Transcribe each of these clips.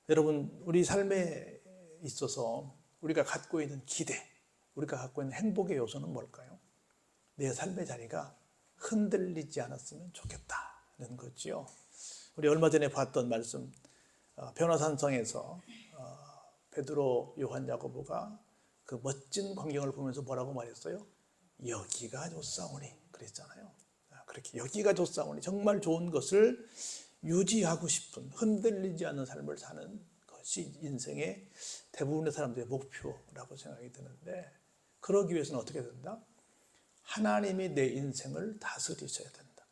여러분, 우리 삶에 있어서 우리가 갖고 있는 기대, 우리가 갖고 있는 행복의 요소는 뭘까요? 내 삶의 자리가 흔들리지 않았으면 좋겠다는 거지요. 우리 얼마 전에 봤던 말씀, 변화산성에서 베드로, 요한, 야고보가 그 멋진 광경을 보면서 뭐라고 말했어요? 여기가 좋사오니 그랬잖아요. 그렇게 여기가 좋사오니, 정말 좋은 것을 유지하고 싶은, 흔들리지 않는 삶을 사는 것이 인생의 대부분의 사람들의 목표라고 생각이 드는데, 그러기 위해서는 어떻게 된다? 하나님이 내 인생을 다스리셔야 된다.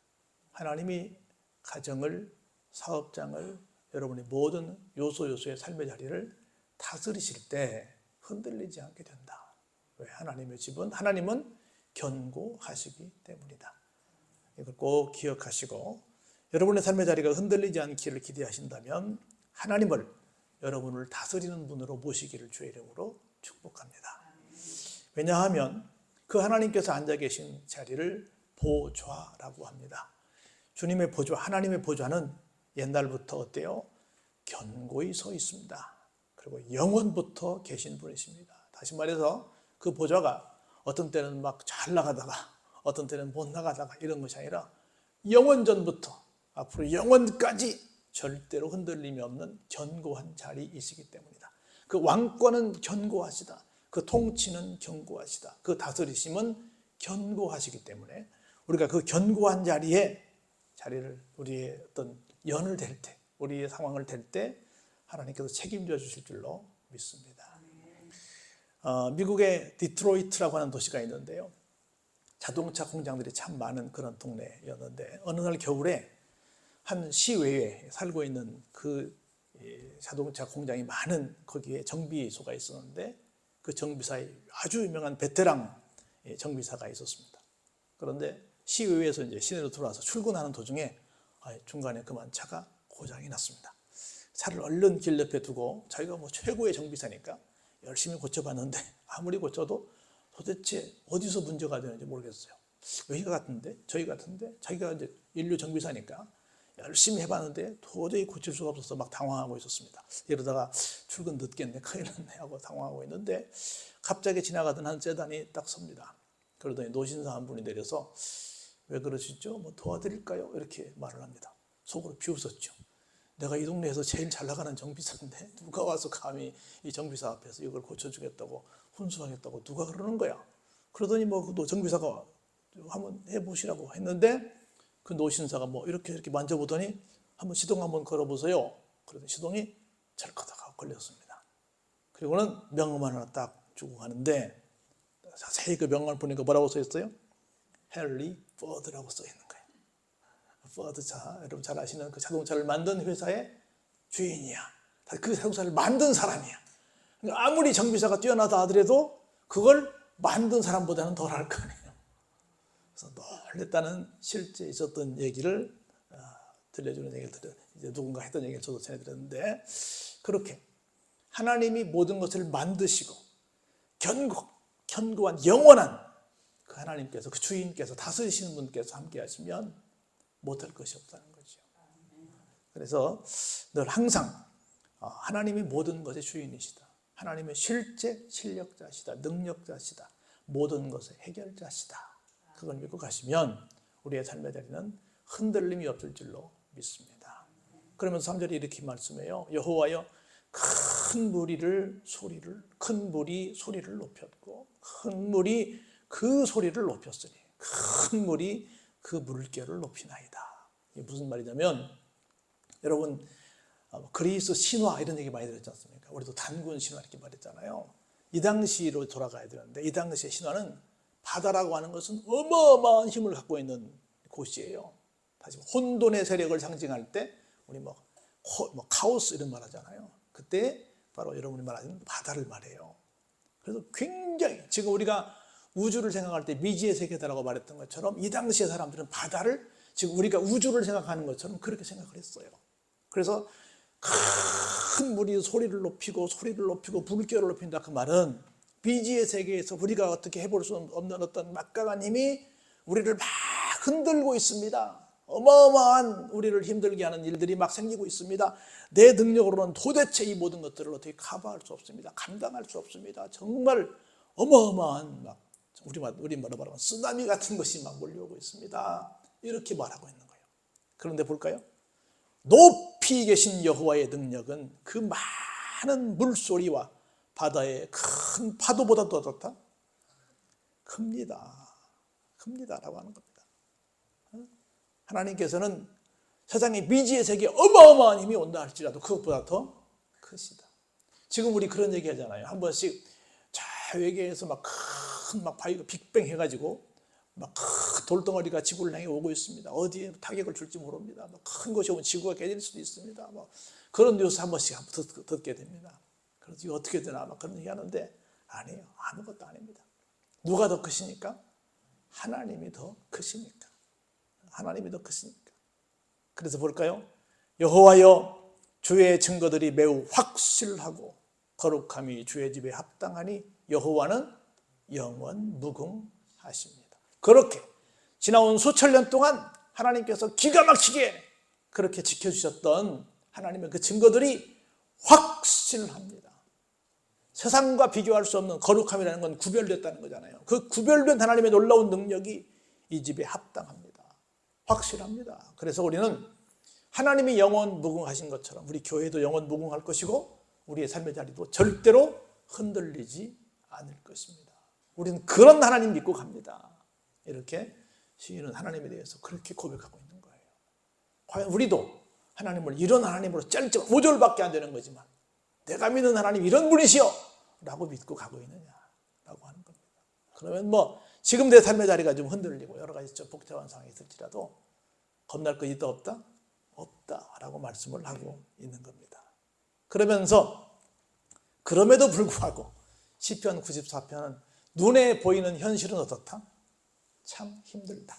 하나님이 가정을, 사업장을, 여러분의 모든 요소의 삶의 자리를 다스리실 때 흔들리지 않게 된다. 왜? 하나님의 집은, 하나님은 견고하시기 때문이다. 이걸 꼭 기억하시고, 여러분의 삶의 자리가 흔들리지 않기를 기대하신다면 하나님을 여러분을 다스리는 분으로 모시기를 주의 이름으로 축복합니다. 왜냐하면 그 하나님께서 앉아 계신 자리를 보좌라고 합니다. 주님의 보좌, 하나님의 보좌는 옛날부터 어때요? 견고히 서 있습니다. 그리고 영원부터 계신 분이십니다. 다시 말해서 그 보좌가 어떤 때는 막 잘 나가다가 어떤 때는 못 나가다가 이런 것이 아니라 영원전부터 앞으로 영원까지 절대로 흔들림이 없는 견고한 자리이시기 때문이다. 그 왕권은 견고하시다. 그 통치는 견고하시다. 그 다스리심은 견고하시기 때문에 우리가 그 견고한 자리를 우리의 어떤 연을 댈 때, 우리의 상황을 댈 때 하나님께서 책임져 주실 줄로 믿습니다. 미국의 디트로이트라고 하는 도시가 있는데요, 자동차 공장들이 참 많은 그런 동네였는데, 어느 날 겨울에 한 시외에 살고 있는 그 자동차 공장이 많은 거기에 정비소가 있었는데, 그 정비사에 아주 유명한 베테랑 정비사가 있었습니다. 그런데 시외에서 이제 시내로 들어와서 출근하는 도중에 중간에 그만 차가 고장이 났습니다. 차를 얼른 길 옆에 두고 자기가 뭐 최고의 정비사니까 열심히 고쳐봤는데 아무리 고쳐도 도대체 어디서 문제가 되는지 모르겠어요. 여기가 같은데 저희 같은데, 자기가 이제 인류 정비사니까 열심히 해봤는데 도저히 고칠 수가 없어서 막 당황하고 있었습니다. 이러다가 출근 늦겠네, 큰일 났네 하고 당황하고 있는데, 갑자기 지나가던 한 세단이 딱 섭니다. 그러더니 노신사 한 분이 내려서 왜 그러시죠? 뭐 도와드릴까요? 이렇게 말을 합니다. 속으로 비웃었죠. 내가 이 동네에서 제일 잘 나가는 정비사인데 누가 와서 감히 이 정비사 앞에서 이걸 고쳐주겠다고, 훈수하겠다고 누가 그러는 거야? 그러더니 뭐 그 정비사가 한번 해보시라고 했는데, 그 노신사가 뭐 이렇게 만져보더니 한번 시동 한번 걸어보세요. 그러더니 시동이 철커덕 걸렸습니다. 그리고는 명함 하나 딱 주고 가는데, 자세히 그 명함을 보니까 뭐라고 써 있어요? 헨리 포드라고 써 있는 거예요. 포드차, 여러분 잘 아시는 그 자동차를 만든 회사의 주인이야. 그 자동차를 만든 사람이야. 그러니까 아무리 정비사가 뛰어나다 하더라도 그걸 만든 사람보다는 덜 할 거 아니에요. 그래서 놀랬다는 실제 있었던 얘기를 들려주는 얘기를 이제 누군가 했던 얘기를 저도 전해드렸는데, 그렇게 하나님이 모든 것을 만드시고 견고한 영원한 그 하나님께서, 그 주인께서, 다스리시는 분께서 함께 하시면 못할 것이 없다는 거죠. 그래서 늘 항상 하나님이 모든 것의 주인이시다, 하나님의 실제 실력자시다, 능력자시다, 모든 것의 해결자시다, 그걸 믿고 가시면 우리의 삶의 자리는 흔들림이 없을 줄로 믿습니다. 그러면서 3절에 이렇게 말씀해요. 여호와여, 큰 물이 소리를 높였고 큰 물이 그 소리를 높였으니 큰 물이 그 물결을 높이나이다. 이게 무슨 말이냐면, 여러분 그리스 신화 이런 얘기 많이 들었지 않습니까? 우리도 단군 신화 이렇게 말했잖아요. 이 당시로 돌아가야 되는데, 이 당시의 신화는 바다라고 하는 것은 어마어마한 힘을 갖고 있는 곳이에요. 다시 혼돈의 세력을 상징할 때 우리 뭐 카오스 이런 말 하잖아요. 그때 바로 여러분이 말하는 바다를 말해요. 그래서 굉장히, 지금 우리가 우주를 생각할 때 미지의 세계다라고 말했던 것처럼, 이 당시의 사람들은 바다를 지금 우리가 우주를 생각하는 것처럼 그렇게 생각을 했어요. 그래서 큰 물이 소리를 높이고 물결을 높인다, 그 말은 미지의 세계에서 우리가 어떻게 해볼 수 없는 어떤 막강한 힘이 우리를 막 흔들고 있습니다. 어마어마한 우리를 힘들게 하는 일들이 막 생기고 있습니다. 내 능력으로는 도대체 이 모든 것들을 어떻게 커버할 수 없습니다. 감당할 수 없습니다. 정말 어마어마한 막 우리 뭐라 말하면 쓰나미 같은 것이 막 몰려오고 있습니다. 이렇게 말하고 있는 거예요. 그런데 볼까요? 높이 계신 여호와의 능력은 그 많은 물소리와 바다의 큰 파도보다 더 좋다? 큽니다. 큽니다라고 하는 겁니다. 하나님께서는 세상의 미지의 세계에 어마어마한 힘이 온다 할지라도 그것보다 더 크시다. 지금 우리 그런 얘기 하잖아요. 한 번씩 저 외계에서 막 큰 바위가 빅뱅 해가지고 막 큰 돌덩어리가 지구를 향해 오고 있습니다. 어디에 타격을 줄지 모릅니다. 큰 것이 오면 지구가 깨질 수도 있습니다. 그런 뉴스 한 번씩 듣게 됩니다. 그래서 이거 어떻게 되나 막 그런 얘기 하는데 아니에요. 아무것도 아닙니다. 누가 더 크시니까? 하나님이 더 크시니까. 하나님이 더 크시니까. 그래서 볼까요? 여호와여 주의 증거들이 매우 확실하고 거룩함이 주의 집에 합당하니 여호와는 영원 무궁하십니다. 그렇게 지나온 수천 년 동안 하나님께서 기가 막히게 그렇게 지켜주셨던 하나님의 그 증거들이 확실합니다. 세상과 비교할 수 없는 거룩함이라는 건 구별됐다는 거잖아요. 그 구별된 하나님의 놀라운 능력이 이 집에 합당합니다. 확실합니다. 그래서 우리는 하나님이 영원 무궁하신 것처럼 우리 교회도 영원 무궁할 것이고 우리의 삶의 자리도 절대로 흔들리지 않을 것입니다. 우리는 그런 하나님 믿고 갑니다. 이렇게 시인은 하나님에 대해서 그렇게 고백하고 있는 거예요. 과연 우리도 하나님을 이런 하나님으로 짤짤 5절밖에 안 되는 거지만 내가 믿는 하나님 이런 분이시여 라고 믿고 가고 있느냐라고 하는 겁니다. 그러면 지금 내 삶의 자리가 좀 흔들리고 여러 가지 좀 복잡한 상황이 있을지라도 겁날 거 있다 없다? 없다라고 말씀을 하고 있는 겁니다. 그러면서 그럼에도 불구하고 시편 94편은 눈에 보이는 현실은 어떻다? 참 힘들다.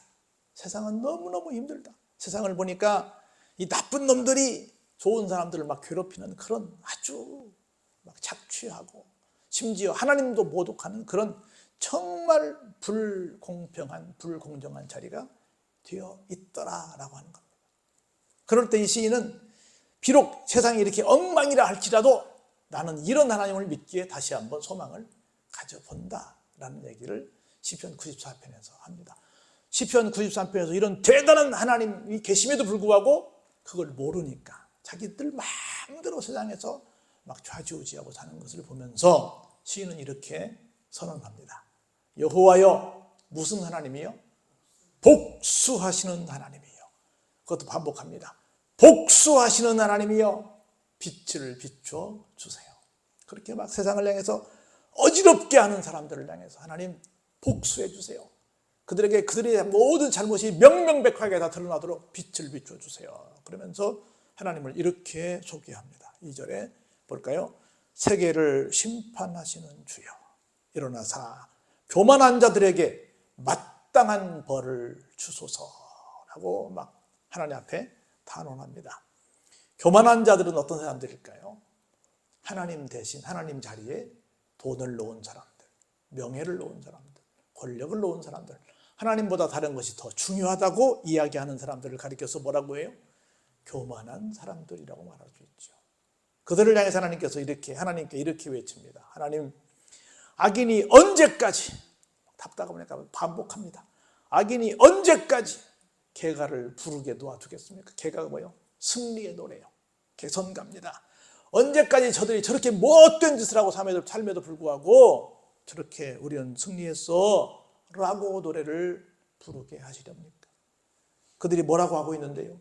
세상은 너무너무 힘들다. 세상을 보니까 이 나쁜 놈들이 좋은 사람들을 막 괴롭히는 그런 아주 막 착취하고 심지어 하나님도 모독하는 그런 정말 불공평한 불공정한 자리가 되어 있더라라고 하는 겁니다. 그럴 때 이 시인은 비록 세상이 이렇게 엉망이라 할지라도 나는 이런 하나님을 믿기에 다시 한번 소망을 가져본다라는 얘기를 시편 94편에서 합니다. 시편 93편에서 이런 대단한 하나님이 계심에도 불구하고 그걸 모르니까 자기들 마음대로 세상에서 막 좌지우지하고 사는 것을 보면서 시인은 이렇게 선언합니다. 여호와여 무슨 하나님이요? 복수하시는 하나님이요. 그것도 반복합니다. 복수하시는 하나님이요 빛을 비춰 주세요. 그렇게 막 세상을 향해서 어지럽게 하는 사람들을 향해서 하나님 복수해 주세요. 그들에게 그들의 모든 잘못이 명명백하게 다 드러나도록 빛을 비춰 주세요. 그러면서 하나님을 이렇게 소개합니다. 2절에 볼까요? 세계를 심판하시는 주여 일어나사 교만한 자들에게 마땅한 벌을 주소서라고 막 하나님 앞에 단언합니다. 교만한 자들은 어떤 사람들일까요? 하나님 대신 하나님 자리에 돈을 놓은 사람들, 명예를 놓은 사람들, 권력을 놓은 사람들, 하나님보다 다른 것이 더 중요하다고 이야기하는 사람들을 가리켜서 뭐라고 해요? 교만한 사람들이라고 말할 수 있죠. 그들을 향해서 하나님께 이렇게 외칩니다. 하나님, 악인이 언제까지, 답답하니까 반복합니다. 악인이 언제까지 개가를 부르게 놓아두겠습니까? 개가가 뭐예요? 승리의 노래요. 개선가입니다. 언제까지 저들이 저렇게 못된 짓을 하고 삶에도 불구하고 저렇게 우리는 승리했어 라고 노래를 부르게 하시렵니까? 그들이 뭐라고 하고 있는데요?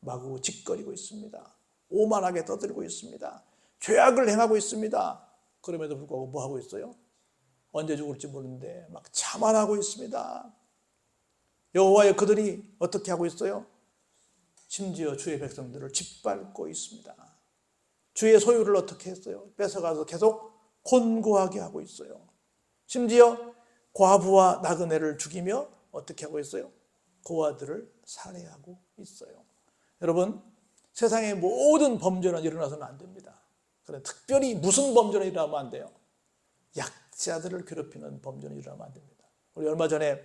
마구 짓거리고 있습니다. 오만하게 떠들고 있습니다. 죄악을 행하고 있습니다. 그럼에도 불구하고 뭐 하고 있어요? 언제 죽을지 모르는데 막 자만하고 있습니다. 여호와의 그들이 어떻게 하고 있어요? 심지어 주의 백성들을 짓밟고 있습니다. 주의 소유를 어떻게 했어요? 뺏어가서 계속 곤고하게 하고 있어요. 심지어 과부와 나그네를 죽이며 어떻게 하고 있어요? 고아들을 살해하고 있어요. 여러분, 세상의 모든 범죄는 일어나서는 안 됩니다. 그런데 특별히 무슨 범죄는 일어나면 안 돼요? 약자들을 괴롭히는 범죄는 일어나면 안 됩니다. 우리 얼마 전에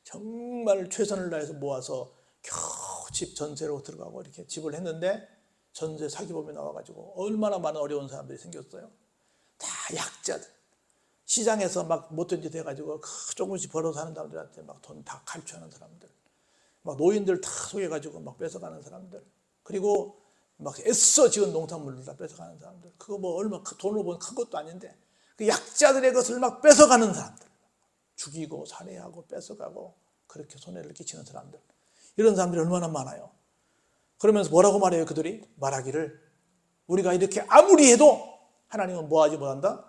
정말 최선을 다해서 모아서 겨우 집 전세로 들어가고 이렇게 집을 했는데 전세 사기범이 나와가지고 얼마나 많은 어려운 사람들이 생겼어요. 다 약자들. 시장에서 막 못된 짓 해가지고 조금씩 벌어서 하는 사람들한테 막 돈 다 갈취하는 사람들. 막 노인들 다 속여가지고 막 뺏어가는 사람들. 그리고 막 애써 지은 농산물을 다 뺏어가는 사람들. 그거 뭐 얼마 돈으로 보면 큰 것도 아닌데 그 약자들의 것을 막 뺏어가는 사람들. 죽이고 살해하고 뺏어가고 그렇게 손해를 끼치는 사람들. 이런 사람들이 얼마나 많아요. 그러면서 뭐라고 말해요? 그들이 말하기를 우리가 이렇게 아무리 해도 하나님은 뭐하지 못한다?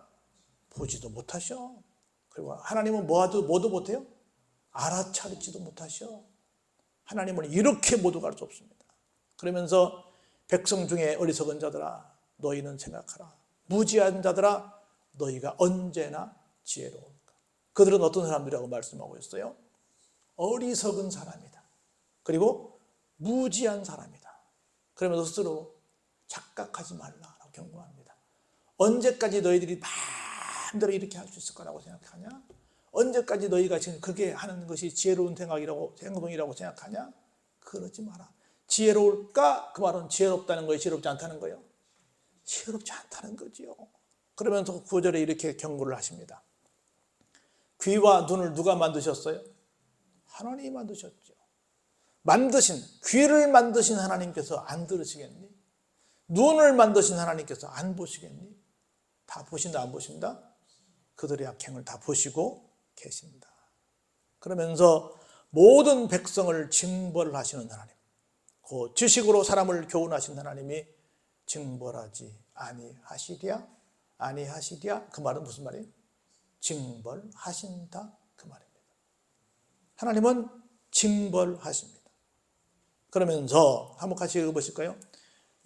보지도 못하셔. 그리고 하나님은 뭐도 못해요? 알아차리지도 못하셔. 하나님은 이렇게 모두 갈 수 없습니다. 그러면서 백성 중에 어리석은 자들아 너희는 생각하라. 무지한 자들아 너희가 언제나 지혜로울까. 그들은 어떤 사람들이라고 말씀하고 있어요? 어리석은 사람이다. 그리고 무지한 사람이다. 그러면서 스스로 착각하지 말라라고 경고합니다. 언제까지 너희들이 마음대로 이렇게 할 수 있을 거라고 생각하냐? 언제까지 너희가 지금 그렇게 하는 것이 지혜로운 행동이라고 생각하냐? 그러지 마라. 지혜로울까? 그 말은 지혜롭다는 거예요? 지혜롭지 않다는 거예요? 지혜롭지 않다는 거지요. 그러면서 9절에 이렇게 경고를 하십니다. 귀와 눈을 누가 만드셨어요? 하나님이 만드셨죠. 귀를 만드신 하나님께서 안 들으시겠니? 눈을 만드신 하나님께서 안 보시겠니? 다 보신다 안 보신다? 그들의 악행을 다 보시고 계신다. 그러면서 모든 백성을 징벌하시는 하나님, 그 지식으로 사람을 교훈하신 하나님이 징벌하지 아니하시랴? 그 말은 무슨 말이에요? 징벌하신다 그 말입니다. 하나님은 징벌하십니다. 그러면서 한번 같이 읽어보실까요?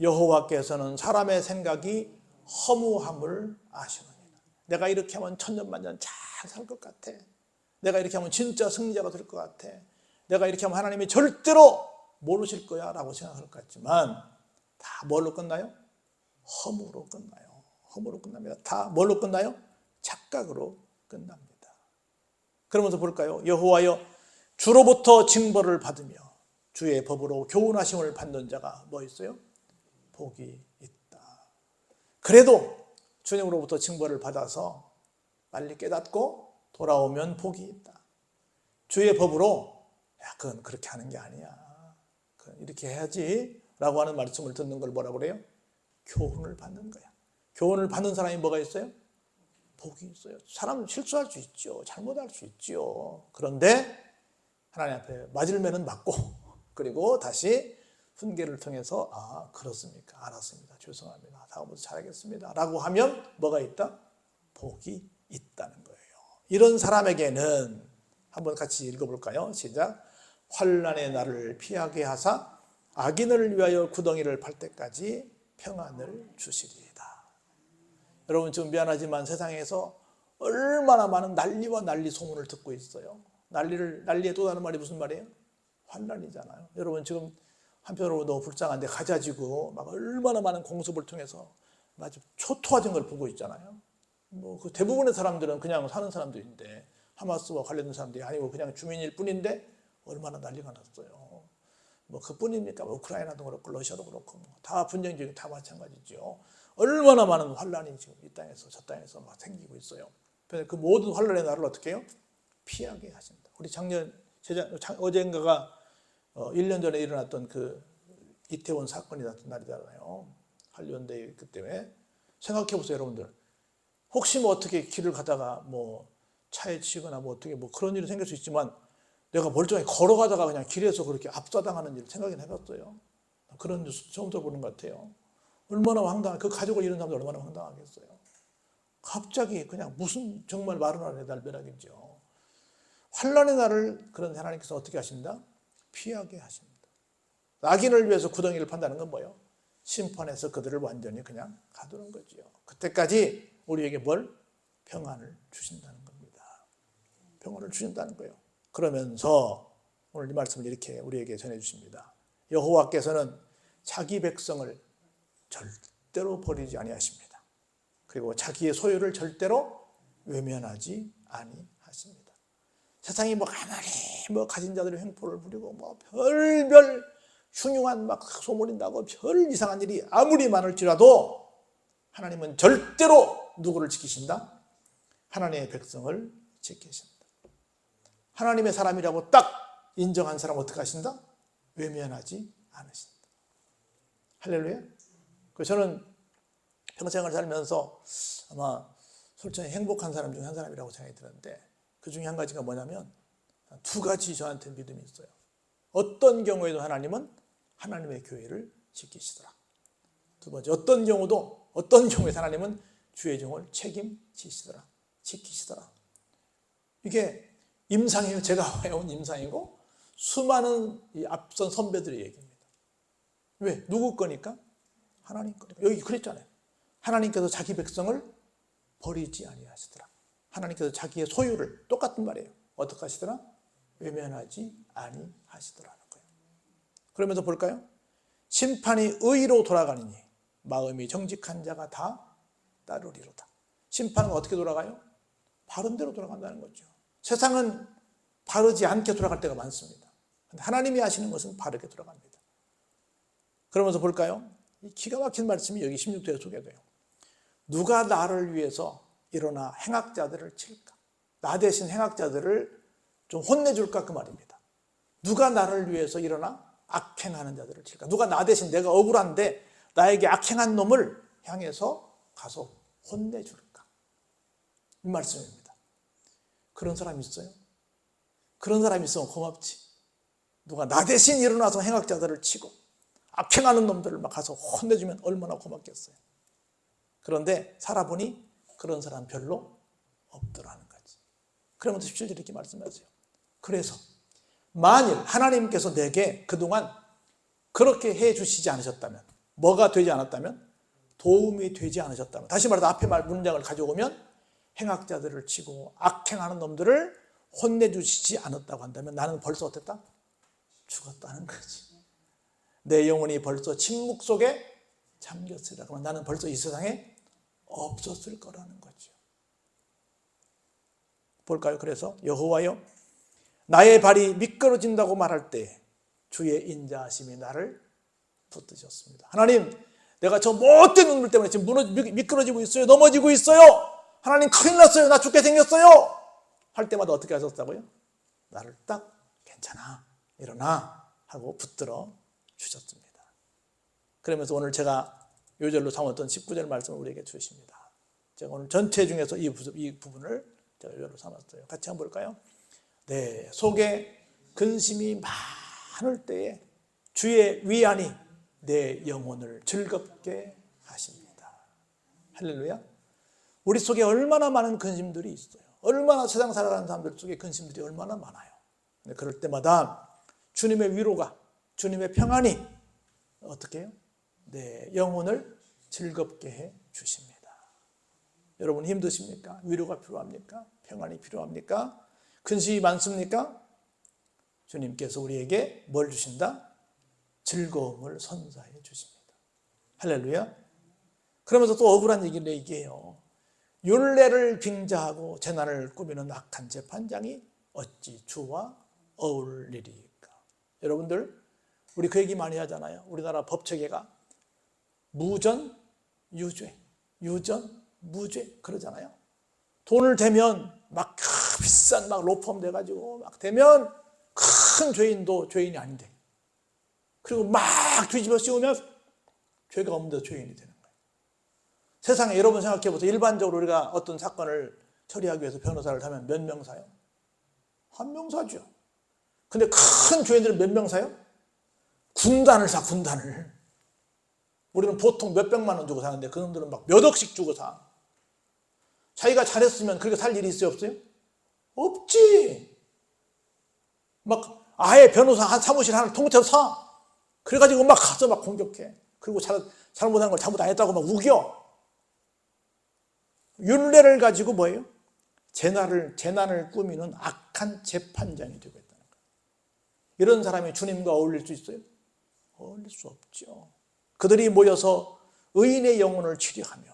여호와께서는 사람의 생각이 허무함을 아시느니라. 내가 이렇게 하면 천년만년 잘 살 것 같아. 내가 이렇게 하면 진짜 승리자가 될 것 같아. 내가 이렇게 하면 하나님이 절대로 모르실 거야 라고 생각할 것 같지만 다 뭘로 끝나요? 허무로 끝나요. 허무로 끝납니다. 다 뭘로 끝나요? 착각으로 끝납니다. 그러면서 볼까요? 여호와여 주로부터 징벌을 받으며 주의 법으로 교훈하심을 받는 자가 뭐 있어요? 복이 있다. 그래도 주님으로부터 징벌을 받아서 빨리 깨닫고 돌아오면 복이 있다. 주의 법으로 야 그건 그렇게 하는 게 아니야. 이렇게 해야지 라고 하는 말씀을 듣는 걸 뭐라고 그래요? 교훈을 받는 거야. 교훈을 받는 사람이 뭐가 있어요? 복이 있어요. 사람은 실수할 수 있죠. 잘못할 수 있죠. 그런데 하나님 앞에 맞을 매는 맞고 그리고 다시 훈계를 통해서 그렇습니까? 알았습니다. 죄송합니다. 다음부터 잘하겠습니다. 라고 하면 뭐가 있다? 복이 있다는 거예요. 이런 사람에게는 한번 같이 읽어볼까요? 시작. 환난의 날을 피하게 하사 악인을 위하여 구덩이를 팔 때까지 평안을 주시리이다. 여러분 좀 미안하지만 세상에서 얼마나 많은 난리와 난리 소문을 듣고 있어요. 난리에 또 다른 말이 무슨 말이에요? 환난이잖아요. 여러분 지금 한편으로 너무 불쌍한데 가자지고 막 얼마나 많은 공습을 통해서 아주 초토화진 걸 보고 있잖아요. 뭐 그 대부분의 사람들은 그냥 사는 사람들인데 하마스와 관련된 사람들이 아니고 그냥 주민일 뿐인데 얼마나 난리가 났어요. 뭐 그뿐입니까? 우크라이나도 그렇고 러시아도 그렇고 다 분쟁 중에 다 마찬가지죠. 얼마나 많은 환란이 지금 이 땅에서 저 땅에서 막 생기고 있어요. 그래서 그 모든 환란의 날을 어떻게 해요? 피하게 하신다. 우리 어젠가가 1년 전에 일어났던 그 이태원 사건이 났던 날이잖아요. 한류원대 그 때문에 생각해 보세요, 여러분들. 혹시 뭐 어떻게 길을 가다가 뭐 차에 치거나 뭐 어떻게 뭐 그런 일이 생길 수 있지만 내가 멀쩡히 걸어가다가 그냥 길에서 그렇게 압사당하는 일 생각은 해봤어요. 그런 뉴스 처음 들어보는 것 같아요. 얼마나 황당해. 그 가족을 잃은 사람들 얼마나 황당하겠어요. 갑자기 그냥 무슨 정말 마른 하늘의 날벼락이죠. 환난의 날을 그런 하나님께서 어떻게 하신다? 피하게 하십니다. 악인을 위해서 구덩이를 판다는 건 뭐예요? 심판해서 그들을 완전히 그냥 가두는 거죠. 그때까지 우리에게 뭘? 평안을 주신다는 겁니다. 평안을 주신다는 거예요. 그러면서 오늘 이 말씀을 이렇게 우리에게 전해주십니다. 여호와께서는 자기 백성을 절대로 버리지 아니하십니다. 그리고 자기의 소유를 절대로 외면하지 아니하십니다. 세상이 뭐 아무리 뭐 가진 자들의 횡포를 부리고 뭐 별별 흉흉한 막 소문이 나고 별 이상한 일이 아무리 많을지라도 하나님은 절대로 누구를 지키신다? 하나님의 백성을 지키신다. 하나님의 사람이라고 딱 인정한 사람 어떻게 하신다? 외면하지 않으신다. 할렐루야. 그래서 저는 평생을 살면서 아마 솔직히 행복한 사람 중에 한 사람이라고 생각이 드는데, 그 중에 한 가지가 뭐냐면 두 가지 저한테 믿음이 있어요. 어떤 경우에도 하나님은 하나님의 교회를 지키시더라. 두 번째, 어떤 경우에도 하나님은 주의 종을 책임지시더라, 지키시더라. 이게 임상이에요. 제가 해온 임상이고 수많은 이 앞선 선배들의 얘기입니다. 왜? 누구 거니까? 하나님 거니까. 여기 그랬잖아요. 하나님께서 자기 백성을 버리지 아니하시더라. 하나님께서 자기의 소유를, 똑같은 말이에요. 어떻게 하시더라? 외면하지 아니하시더라는 거예요. 그러면서 볼까요? 심판이 의로 돌아가느니 마음이 정직한 자가 다 따르리로다. 심판은 어떻게 돌아가요? 바른 대로 돌아간다는 거죠. 세상은 바르지 않게 돌아갈 때가 많습니다. 하나님이 하시는 것은 바르게 돌아갑니다. 그러면서 볼까요? 이 기가 막힌 말씀이 여기 16절에 소개돼요. 누가 나를 위해서 일어나 행악자들을 칠까? 나 대신 행악자들을 좀 혼내줄까? 그 말입니다. 누가 나를 위해서 일어나 악행하는 자들을 칠까? 누가 나 대신, 내가 억울한데 나에게 악행한 놈을 향해서 가서 혼내줄까? 이 말씀입니다. 그런 사람이 있어요? 그런 사람이 있으면 고맙지. 누가 나 대신 일어나서 행악자들을 치고 악행하는 놈들을 막 가서 혼내주면 얼마나 고맙겠어요. 그런데 살아보니 그런 사람 별로 없더라는 거지. 그러면서 17절에 이렇게 말씀하세요. 그래서 만일 하나님께서 내게 그동안 그렇게 해 주시지 않으셨다면, 뭐가 되지 않았다면? 도움이 되지 않으셨다면, 다시 말해서 앞에 문장을 가져오면 행악자들을 치고 악행하는 놈들을 혼내주시지 않았다고 한다면 나는 벌써 어땠다? 죽었다는 거지. 내 영혼이 벌써 침묵 속에 잠겼으리라. 그러면 나는 벌써 이 세상에 없었을 거라는 거죠. 볼까요? 그래서 여호와여, 나의 발이 미끄러진다고 말할 때 주의 인자하심이 나를 붙드셨습니다. 하나님, 내가 저 못된 눈물 때문에 지금 미끄러지고 있어요. 넘어지고 있어요. 하나님, 큰일 났어요. 나 죽게 생겼어요. 할 때마다 어떻게 하셨다고요? 나를 딱 괜찮아, 일어나 하고 붙들어 주셨습니다. 그러면서 오늘 제가 요절로 삼았던 19절 말씀을 우리에게 주십니다. 제가 오늘 전체 중에서 이 부분을 제가 요절로 삼았어요. 같이 한번 볼까요? 내 속에 근심이 많을 때에 주의 위안이 내 영혼을 즐겁게 하십니다. 할렐루야. 우리 속에 얼마나 많은 근심들이 있어요. 얼마나 세상 살아가는 사람들 속에 근심들이 얼마나 많아요. 그럴 때마다 주님의 위로가, 주님의 평안이 어떻게 해요? 내 영혼을 즐겁게 해 주십니다. 여러분 힘드십니까? 위로가 필요합니까? 평안이 필요합니까? 근심이 많습니까? 주님께서 우리에게 뭘 주신다? 즐거움을 선사해 주십니다. 할렐루야. 그러면서 또 억울한 얘기를 얘기해요. 율례를 빙자하고 재난을 꾸미는 악한 재판장이 어찌 주와 어울리리까? 여러분들, 우리 그 얘기 많이 하잖아요. 우리나라 법체계가 무전, 유죄, 유전, 무죄 그러잖아요. 돈을 대면 막 비싼 막 로펌 돼가지고 막 대면 큰 죄인도 죄인이 아닌데, 그리고 막 뒤집어 씌우면 죄가 없는데 죄인이 되는 거예요. 세상에 여러분 생각해 보세요. 일반적으로 우리가 어떤 사건을 처리하기 위해서 변호사를 하면 몇 명 사요? 한 명 사죠. 근데 큰 죄인들은 몇 명 사요? 군단을 사, 군단을. 우리는 보통 몇백만 원 주고 사는데 그놈들은 막 몇 억씩 주고 사. 자기가 잘했으면 그렇게 살 일이 있어요, 없어요? 없지. 막 아예 변호사 한 사무실 하나를 통째로 사. 그래가지고 막 가서 막 공격해. 그리고 잘못한 걸 잘못 안 했다고 막 우겨. 율례를 가지고 뭐예요? 재난을 꾸미는 악한 재판장이 되고 있다는 거예요. 이런 사람이 주님과 어울릴 수 있어요? 어울릴 수 없죠. 그들이 모여서 의인의 영혼을 치료하며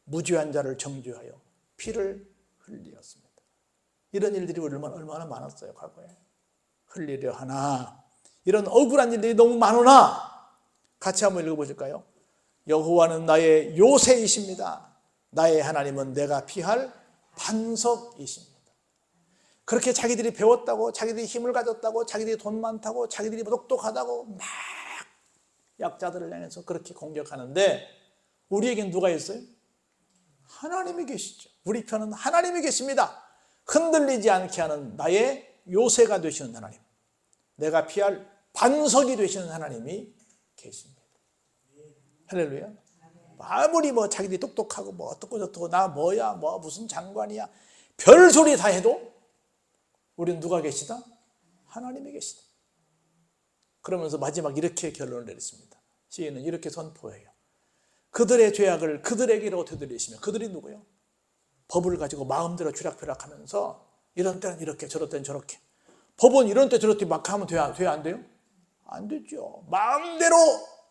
무죄한 자를 정죄하여 피를 흘리었습니다. 이런 일들이 얼마나 많았어요, 과거에. 흘리려 하나. 이런 억울한 일들이 너무 많으나 같이 한번 읽어보실까요? 여호와는 나의 요새이십니다. 나의 하나님은 내가 피할 반석이십니다. 그렇게 자기들이 배웠다고, 자기들이 힘을 가졌다고, 자기들이 돈 많다고, 자기들이 똑똑하다고 막 약자들을 향해서 그렇게 공격하는데 우리에겐 누가 있어요? 하나님이 계시죠. 우리 편은 하나님이 계십니다. 흔들리지 않게 하는 나의 요새가 되시는 하나님, 내가 피할 반석이 되시는 하나님이 계십니다. 할렐루야. 아무리 자기들이 똑똑하고 어떻고 저떻고 나 뭐야 무슨 장관이야 별소리 다 해도 우리는 누가 계시다? 하나님이 계시다. 그러면서 마지막 이렇게 결론을 내렸습니다. 시인은 이렇게 선포해요. 그들의 죄악을 그들에게로 되돌리시며, 그들이 누구요? 법을 가지고 마음대로 쥐락펴락하면서 이런 때는 이렇게 저럴 때는 저렇게, 법은 이런 때 저럴 때 막 하면 돼요? 안 돼요? 안 되죠. 마음대로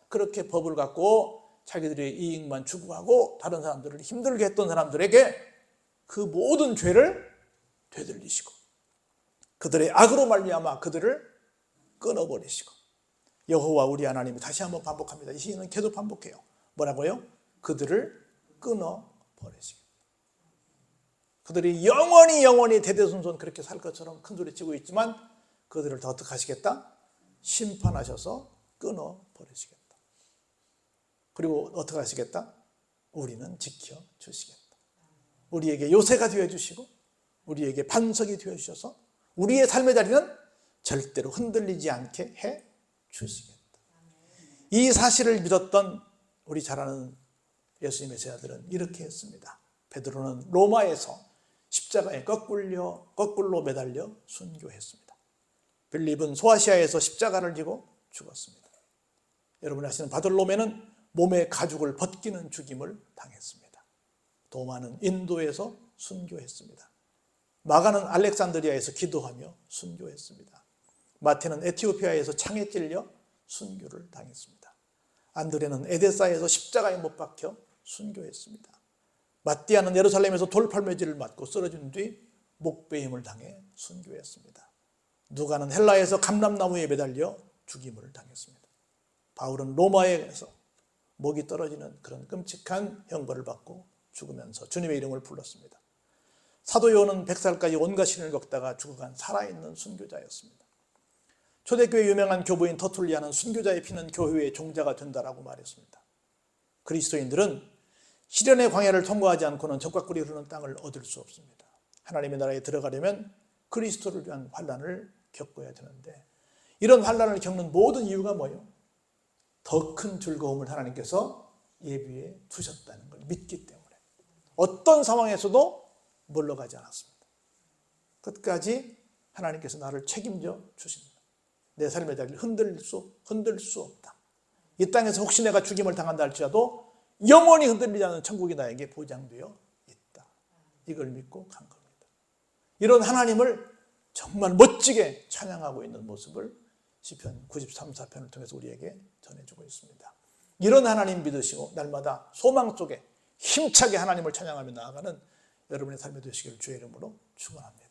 그렇게 법을 갖고 자기들의 이익만 추구하고 다른 사람들을 힘들게 했던 사람들에게 그 모든 죄를 되돌리시고 그들의 악으로 말미암아 그들을 끊어버리시고, 여호와 우리 하나님이 다시 한번 반복합니다. 이 시인은 계속 반복해요. 뭐라고요? 그들을 끊어버리시고, 그들이 영원히 대대손손 그렇게 살 것처럼 큰소리 치고 있지만 그들을 더 어떻게 하시겠다? 심판하셔서 끊어버리시겠다. 그리고 어떻게 하시겠다? 우리는 지켜주시겠다. 우리에게 요새가 되어주시고 우리에게 반석이 되어주셔서 우리의 삶의 자리는 절대로 흔들리지 않게 해주시겠다. 이 사실을 믿었던 우리 잘 아는 예수님의 제자들은 이렇게 했습니다. 베드로는 로마에서 십자가에 거꾸로 매달려 순교했습니다. 빌립은 소아시아에서 십자가를 지고 죽었습니다. 여러분이 아시는 바돌로메는 몸의 가죽을 벗기는 죽임을 당했습니다. 도마는 인도에서 순교했습니다. 마가는 알렉산드리아에서 기도하며 순교했습니다. 마태는 에티오피아에서 창에 찔려 순교를 당했습니다. 안드레는 에데사에서 십자가에 못 박혀 순교했습니다. 마띠아는 예루살렘에서 돌팔매질을 맞고 쓰러진 뒤 목베임을 당해 순교했습니다. 누가는 헬라에서 감람나무에 매달려 죽임을 당했습니다. 바울은 로마에서 목이 떨어지는 그런 끔찍한 형벌을 받고 죽으면서 주님의 이름을 불렀습니다. 사도 요한은 100살까지 온갖 신을 겪다가 죽어간 살아있는 순교자였습니다. 초대교회 유명한 교부인 터툴리아는 순교자의 피는 교회의 종자가 된다라고 말했습니다. 그리스도인들은 시련의 광야를 통과하지 않고는 적과 꿀이 흐르는 땅을 얻을 수 없습니다. 하나님의 나라에 들어가려면 그리스도를 위한 환난을 겪어야 되는데, 이런 환난을 겪는 모든 이유가 뭐예요? 더 큰 즐거움을 하나님께서 예비해 두셨다는 걸 믿기 때문에 어떤 상황에서도 물러가지 않았습니다. 끝까지 하나님께서 나를 책임져 주십니다. 내 삶의 자리를 흔들 수 없다. 이 땅에서 혹시 내가 죽임을 당한다 할지라도 영원히 흔들리지 않는 천국이 나에게 보장되어 있다. 이걸 믿고 간 겁니다. 이런 하나님을 정말 멋지게 찬양하고 있는 모습을 시편 93, 4편을 통해서 우리에게 전해주고 있습니다. 이런 하나님 믿으시고 날마다 소망 속에 힘차게 하나님을 찬양하며 나아가는 여러분의 삶이 되시기를 주의 이름으로 축원합니다.